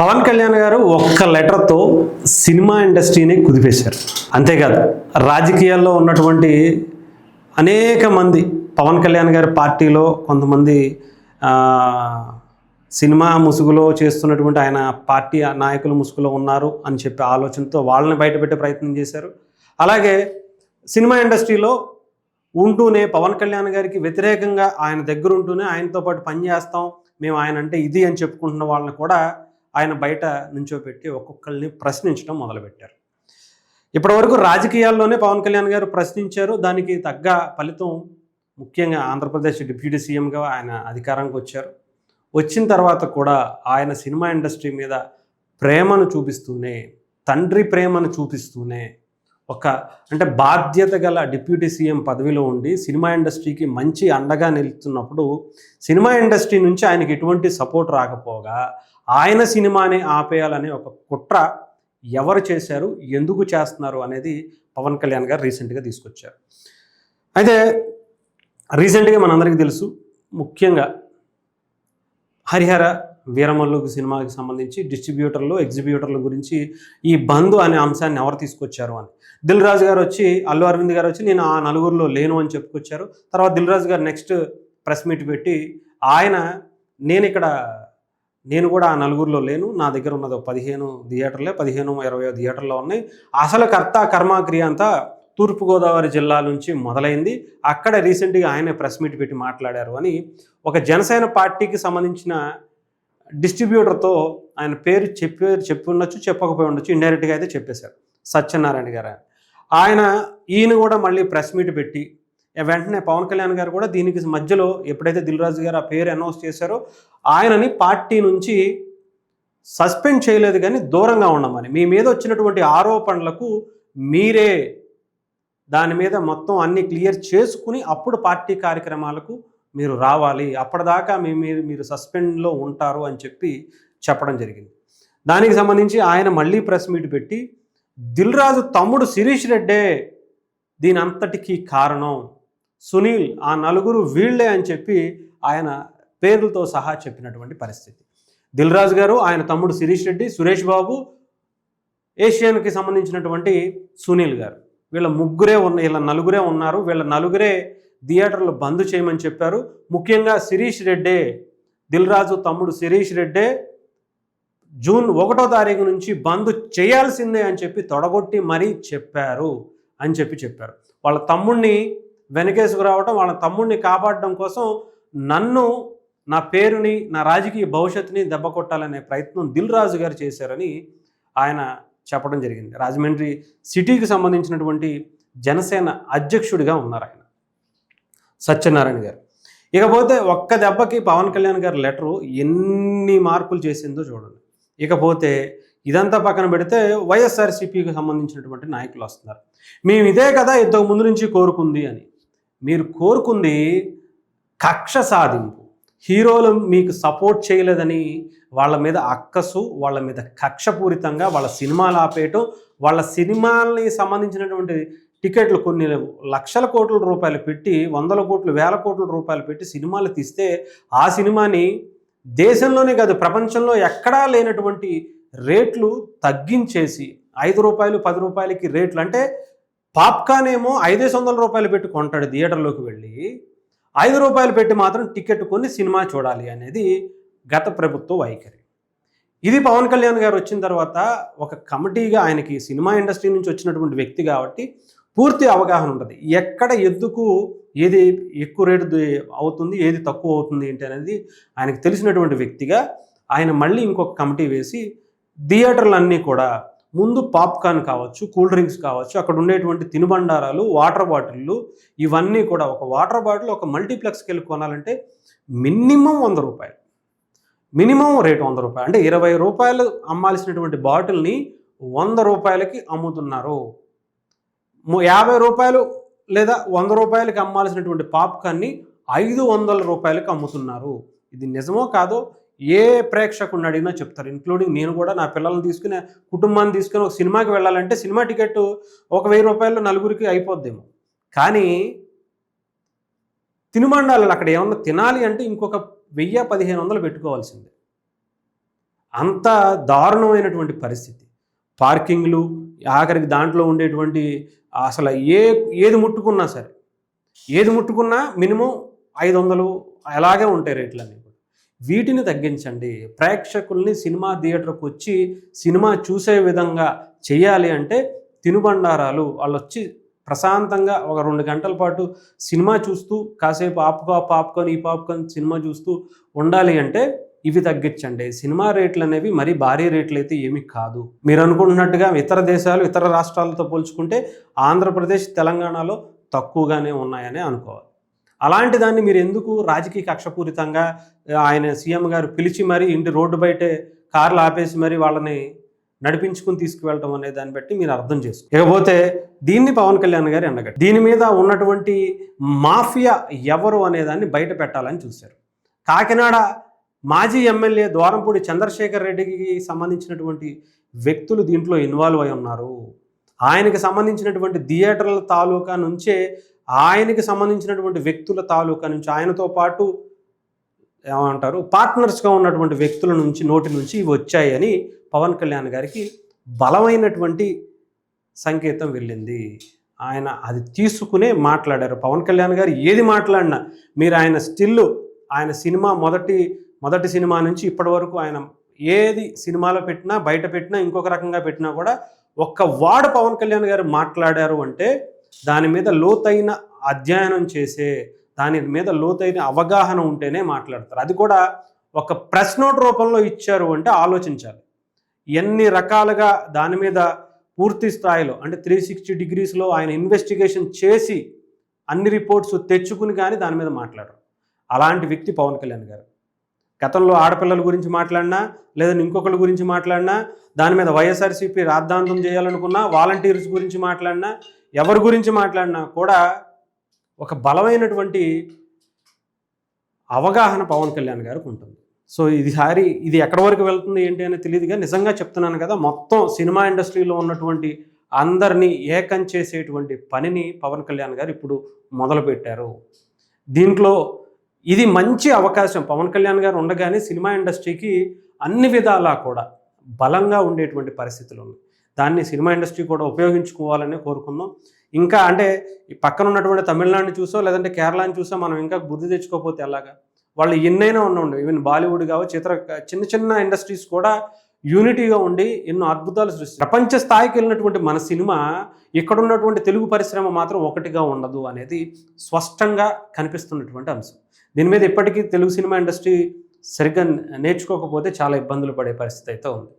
పవన్ కళ్యాణ్ గారు ఒక్క లెటర్తో సినిమా ఇండస్ట్రీని కుదిపేశారు. అంతేకాదు రాజకీయాల్లో ఉన్నటువంటి అనేక మంది పవన్ కళ్యాణ్ గారి పార్టీలో కొంతమంది సినిమా ముసుగులో చేస్తున్నటువంటి ఆయన పార్టీ నాయకుల ముసుగులో ఉన్నారు అని చెప్పి ఆలోచనతో వాళ్ళని బయటపెట్టే ప్రయత్నం చేశారు. అలాగే సినిమా ఇండస్ట్రీలో ఉంటూనే పవన్ కళ్యాణ్ గారికి వ్యతిరేకంగా ఆయన దగ్గర ఉంటూనే ఆయనతో పాటు పనిచేస్తాం, మేము ఆయన అంటే ఇది అని చెప్పుకుంటున్న వాళ్ళని కూడా ఆయన బయట నుంచోపెట్టి ఒక్కొక్కరిని ప్రశ్నించడం మొదలుపెట్టారు. ఇప్పటివరకు రాజకీయాల్లోనే పవన్ కళ్యాణ్ గారు ప్రశ్నించారు. దానికి తగ్గ ఫలితం ముఖ్యంగా ఆంధ్రప్రదేశ్ డిప్యూటీ సీఎంగా ఆయన అధికారానికి వచ్చారు. వచ్చిన తర్వాత కూడా ఆయన సినిమా ఇండస్ట్రీ మీద ప్రేమను చూపిస్తూనే, తండ్రి ప్రేమను చూపిస్తూనే అంటే బాధ్యత గల డిప్యూటీ సీఎం పదవిలో ఉండి సినిమా ఇండస్ట్రీకి మంచి అండగా నిలుస్తున్నప్పుడు సినిమా ఇండస్ట్రీ నుంచి ఆయనకి ఎటువంటి సపోర్ట్ రాకపోగా ఆయన సినిమాని ఆపేయాలనే ఒక కుట్ర ఎవరు చేశారు, ఎందుకు చేస్తున్నారు అనేది పవన్ కళ్యాణ్ గారు రీసెంట్గా తీసుకొచ్చారు. అయితే రీసెంట్గా మనందరికీ తెలుసు, ముఖ్యంగా హరిహర వీరమల్లు సినిమాకి సంబంధించి డిస్ట్రిబ్యూటర్లు ఎగ్జిబ్యూటర్ల గురించి ఈ బంద్ అనే అంశాన్ని ఎవరు తీసుకొచ్చారు అని దిల్ రాజు గారు వచ్చి, అల్లు అరవింద్ గారు వచ్చి నేను ఆ నలుగురిలో లేను అని చెప్పుకొచ్చారు. తర్వాత దిల్ రాజు గారు నెక్స్ట్ ప్రెస్ మీట్ పెట్టి ఆయన నేను కూడా ఆ నలుగురిలో లేను, నా దగ్గర ఉన్నది 15 థియేటర్లే, 15-20 థియేటర్లో ఉన్నాయి, అసలు కర్మాక్రియ అంతా తూర్పుగోదావరి జిల్లా నుంచి మొదలైంది, అక్కడ రీసెంట్గా ఆయన ప్రెస్ మీట్ పెట్టి మాట్లాడారు అని ఒక జనసేన పార్టీకి సంబంధించిన డిస్ట్రిబ్యూటర్తో ఆయన పేరు చెప్పి ఉండొచ్చు, చెప్పకపోయి ఉండొచ్చు, ఇండైరెక్ట్గా అయితే చెప్పేశారు, సత్యనారాయణ గారు. ఈయన కూడా మళ్ళీ ప్రెస్ మీట్ పెట్టి వెంటనే పవన్ కళ్యాణ్ గారు కూడా దీనికి మధ్యలో ఎప్పుడైతే దిల్ రాజు గారు ఆ పేరు అనౌన్స్ చేశారో ఆయనని పార్టీ నుంచి సస్పెండ్ చేయలేదు కానీ దూరంగా ఉండమని, మీ మీద వచ్చినటువంటి ఆరోపణలకు మీరే దాని మీద మొత్తం అన్ని క్లియర్ చేసుకుని అప్పుడు పార్టీ కార్యక్రమాలకు మీరు రావాలి, అప్పటిదాకా మీరు సస్పెండ్లో ఉంటారు అని చెప్పడం జరిగింది. దానికి సంబంధించి ఆయన మళ్ళీ ప్రెస్ మీట్ పెట్టి దిల్ రాజు తమ్ముడు శిరీష్ రెడ్డే దీని అంతటికీ కారణం, సునీల్, ఆ నలుగురు వీళ్లే అని చెప్పి ఆయన పేర్లతో సహా చెప్పినటువంటి పరిస్థితి. దిల్ రాజు గారు, ఆయన తమ్ముడు శిరీష్ రెడ్డి, సురేష్ బాబు, ఏషియన్కి సంబంధించినటువంటి సునీల్ గారు, వీళ్ళ నలుగురే ఉన్నారు, వీళ్ళ నలుగురే థియేటర్లు బంద్ చేయమని చెప్పారు. ముఖ్యంగా శిరీష్ రెడ్డే, దిల్ రాజు తమ్ముడు శిరీష్ రెడ్డే జూన్ 1వ తారీఖు నుంచి బంద్ చేయాల్సిందే అని చెప్పి తొడగొట్టి మరీ చెప్పారు అని చెప్పారు. వాళ్ళ తమ్ముడిని వెనకేసుకురావడం, వాళ్ళ తమ్ముడిని కాపాడడం కోసం నా పేరుని, నా రాజకీయ భవిష్యత్తుని దెబ్బ కొట్టాలనే ప్రయత్నం దిల్ రాజు గారు చేశారని ఆయన చెప్పడం జరిగింది. రాజమండ్రి సిటీకి సంబంధించినటువంటి జనసేన అధ్యక్షుడిగా ఉన్నారు ఆయన సత్యనారాయణ గారు. ఇకపోతే ఒక్క దెబ్బకి పవన్ కళ్యాణ్ గారి లెటరు ఎన్ని మార్పులు చేసిందో చూడండి. ఇకపోతే ఇదంతా పక్కన పెడితే వైఎస్ఆర్సీపీకి సంబంధించినటువంటి నాయకులు వస్తున్నారు. మేము ఇదే కదా ఇంతకు ముందు నుంచి కోరుకుంది అని. మీరు కోరుకుంది కక్ష సాధింపు, హీరోలు మీకు సపోర్ట్ చేయలేదని వాళ్ళ మీద అక్కసు, వాళ్ళ మీద కక్షపూరితంగా వాళ్ళ సినిమాలు ఆపేయటం, వాళ్ళ సినిమాల్ని సంబంధించినటువంటి టికెట్లు కొన్ని లక్షల కోట్ల రూపాయలు పెట్టి, 100 కోట్లు 1000 కోట్ల రూపాయలు పెట్టి సినిమాలు తీస్తే ఆ సినిమాని దేశంలోనే కాదు ప్రపంచంలో ఎక్కడా లేనటువంటి రేట్లు తగ్గించేసి 5 రూపాయలు 10 రూపాయలకి రేట్లు, అంటే పాప్కార్న్ ఏమో 500 రూపాయలు పెట్టి కొంటాడు థియేటర్లోకి వెళ్ళి, 5 రూపాయలు పెట్టి మాత్రం టికెట్ కొని సినిమా చూడాలి అనేది గత ప్రభుత్వ వైఖరి. ఇది పవన్ కళ్యాణ్ గారు వచ్చిన తర్వాత ఒక కమిటీగా, ఆయనకి సినిమా ఇండస్ట్రీ నుంచి వచ్చినటువంటి వ్యక్తి కాబట్టి పూర్తి అవగాహన ఉంటుంది, ఎక్కడ ఎందుకు ఏది ఎక్కువ రేటు అవుతుంది, ఏది తక్కువ అవుతుంది ఏంటి అనేది ఆయనకు తెలిసినటువంటి వ్యక్తిగా ఆయన మళ్ళీ ఇంకొక కమిటీ వేసి థియేటర్లన్నీ కూడా ముందు పాప్కార్న్ కావచ్చు, కూల్ డ్రింక్స్ కావచ్చు, అక్కడ ఉండేటువంటి తినుబండారాలు, వాటర్ బాటిళ్ళు, ఇవన్నీ కూడా ఒక వాటర్ బాటిల్ ఒక మల్టీప్లెక్స్కి వెళ్ళి కొనాలంటే మినిమం 100 రూపాయలు, మినిమం రేటు 100 రూపాయలు, అంటే 20 రూపాయలు అమ్మాల్సినటువంటి బాటిల్ని 100 రూపాయలకి అమ్ముతున్నారు. 50 రూపాయలు లేదా 100 రూపాయలకి అమ్మాల్సినటువంటి పాప్కార్న్ని 500 రూపాయలకి అమ్ముతున్నారు. ఇది నిజమో కాదో ఏ ప్రేక్షకుడిని అడిగినా చెప్తారు, ఇంక్లూడింగ్ నేను కూడా. నా పిల్లల్ని తీసుకుని, కుటుంబాన్ని తీసుకుని ఒక సినిమాకి వెళ్ళాలంటే సినిమా టికెట్ ఒక 1000 రూపాయలు నలుగురికి అయిపోద్దేమో, కానీ తినుబండాలు అక్కడ ఏమన్నా తినాలి అంటే ఇంకొక 1000-1500 పెట్టుకోవాల్సిందే. అంత దారుణమైనటువంటి పరిస్థితి. పార్కింగ్లు, ఆఖరికి దాంట్లో ఉండేటువంటి అసలు ఏది ముట్టుకున్నా సరే, ఏది ముట్టుకున్నా మినిమం 500 అలాగే ఉంటాయి రేట్లన్నీ. వీటిని తగ్గించండి. ప్రేక్షకుల్ని సినిమా థియేటర్కి వచ్చి సినిమా చూసే విధంగా చేయాలి అంటే తినుబండారాలు వాళ్ళొచ్చి ప్రశాంతంగా ఒక 2 గంటల పాటు సినిమా చూస్తూ కాసేపు పాప్కార్న్ ఈ పాప్కార్న్ సినిమా చూస్తూ ఉండాలి అంటే ఇవి తగ్గించండి. సినిమా రేట్లు అనేవి మరీ భారీ రేట్లు అయితే ఏమీ కాదు. మీరు అనుకుంటున్నట్టుగా ఇతర దేశాలు, ఇతర రాష్ట్రాలతో పోల్చుకుంటే ఆంధ్రప్రదేశ్, తెలంగాణలో తక్కువగానే ఉన్నాయని అనుకోవాలి. అలాంటి దాన్ని మీరు ఎందుకు రాజకీయ కక్షపూరితంగా ఆయన సీఎం గారు పిలిచి మరీ ఇంటి రోడ్డు బయటే కార్లు ఆపేసి మరీ వాళ్ళని నడిపించుకుని తీసుకువెళ్ళటం అనే దాన్ని బట్టి మీరు అర్థం చేసుకో. ఇకపోతే దీన్ని పవన్ కళ్యాణ్ గారు ఎండగట్టారు. దీని మీద ఉన్నటువంటి మాఫియా ఎవరు అనేదాన్ని బయట పెట్టాలని చూశారు. కాకినాడ మాజీ ఎమ్మెల్యే ద్వారంపూడి చంద్రశేఖర్ రెడ్డికి సంబంధించినటువంటి వ్యక్తులు దీంట్లో ఇన్వాల్వ్ అయి ఉన్నారు. ఆయనకి సంబంధించినటువంటి థియేటర్ల తాలూకా నుంచే ఆయనకి సంబంధించినటువంటి వ్యక్తుల తాలూకా నుంచి ఆయనతో పాటు ఏమంటారు పార్ట్నర్స్గా ఉన్నటువంటి వ్యక్తుల నుంచి నోటి నుంచి ఇవి వచ్చాయని పవన్ కళ్యాణ్ గారికి బలమైనటువంటి సంకేతం వెళ్ళింది. ఆయన అది తీసుకునే మాట్లాడారు. పవన్ కళ్యాణ్ గారు ఏది మాట్లాడినా మీరు ఆయన సినిమా మొదటి సినిమా నుంచి ఇప్పటి వరకు ఆయన ఏది సినిమాలో పెట్టినా బయట పెట్టినా ఇంకొక రకంగా పెట్టినా కూడా ఒక్క వాడు పవన్ కళ్యాణ్ గారు మాట్లాడారు అంటే దాని మీద లోతైన అధ్యయనం చేసే, దాని మీద లోతైన అవగాహన ఉంటేనే మాట్లాడతారు. అది కూడా ఒక ప్రెస్ నోట్ రూపంలో ఇచ్చారు అంటే ఆలోచించాలి. ఎన్ని రకాలుగా దాని మీద పూర్తి స్థాయిలో అంటే 360 డిగ్రీస్లో ఆయన ఇన్వెస్టిగేషన్ చేసి అన్ని రిపోర్ట్స్ తెచ్చుకుని కానీ దాని మీద మాట్లాడరు. అలాంటి వ్యక్తి పవన్ కళ్యాణ్ గారు. గతంలో ఆడపిల్లల గురించి మాట్లాడినా లేదా ఇంకొకరి గురించి మాట్లాడినా, దాని మీద వైఎస్ఆర్సీపీ రాద్ధాంతం చేయాలనుకున్నా, వాలంటీర్స్ గురించి మాట్లాడినా, ఎవరి గురించి మాట్లాడినా కూడా ఒక బలమైనటువంటి అవగాహన పవన్ కళ్యాణ్ గారికి ఉంటుంది. సో ఇది ఎక్కడి వరకు వెళ్తుంది ఏంటి అనేది తెలియదుగా, నిజంగా చెప్తున్నాను కదా, మొత్తం సినిమా ఇండస్ట్రీలో ఉన్నటువంటి అందరినీ ఏకం చేసేటువంటి పనిని పవన్ కళ్యాణ్ గారు ఇప్పుడు మొదలుపెట్టారు. దీంట్లో ఇది మంచి అవకాశం. పవన్ కళ్యాణ్ గారు ఉండగానే సినిమా ఇండస్ట్రీకి అన్ని విధాలా కూడా బలంగా ఉండేటువంటి పరిస్థితులు ఉన్నాయి. దాన్ని సినిమా ఇండస్ట్రీ కూడా ఉపయోగించుకోవాలని కోరుకుందాం. ఇంకా అంటే ఈ పక్కన ఉన్నటువంటి తమిళనాడుని చూసో లేదంటే కేరళని చూసో మనం ఇంకా బుద్ధి తెచ్చుకోకపోతే ఎలాగా? వాళ్ళు ఎన్నైనా ఉండండి, ఈవెన్ బాలీవుడ్ కావచ్చు, ఇతర చిన్న ఇండస్ట్రీస్ కూడా యూనిటీగా ఉండి ఎన్నో అద్భుతాలు సృష్టి ప్రపంచ స్థాయికి వెళ్ళినటువంటి మన సినిమా ఇక్కడ ఉన్నటువంటి తెలుగు పరిశ్రమ మాత్రం ఒకటిగా ఉండదు అనేది స్పష్టంగా కనిపిస్తున్నటువంటి అంశం. దీని మీద ఇప్పటికీ తెలుగు సినిమా ఇండస్ట్రీ సరిగ్గా నేర్చుకోకపోతే చాలా ఇబ్బందులు పడే పరిస్థితి అయితే ఉంది.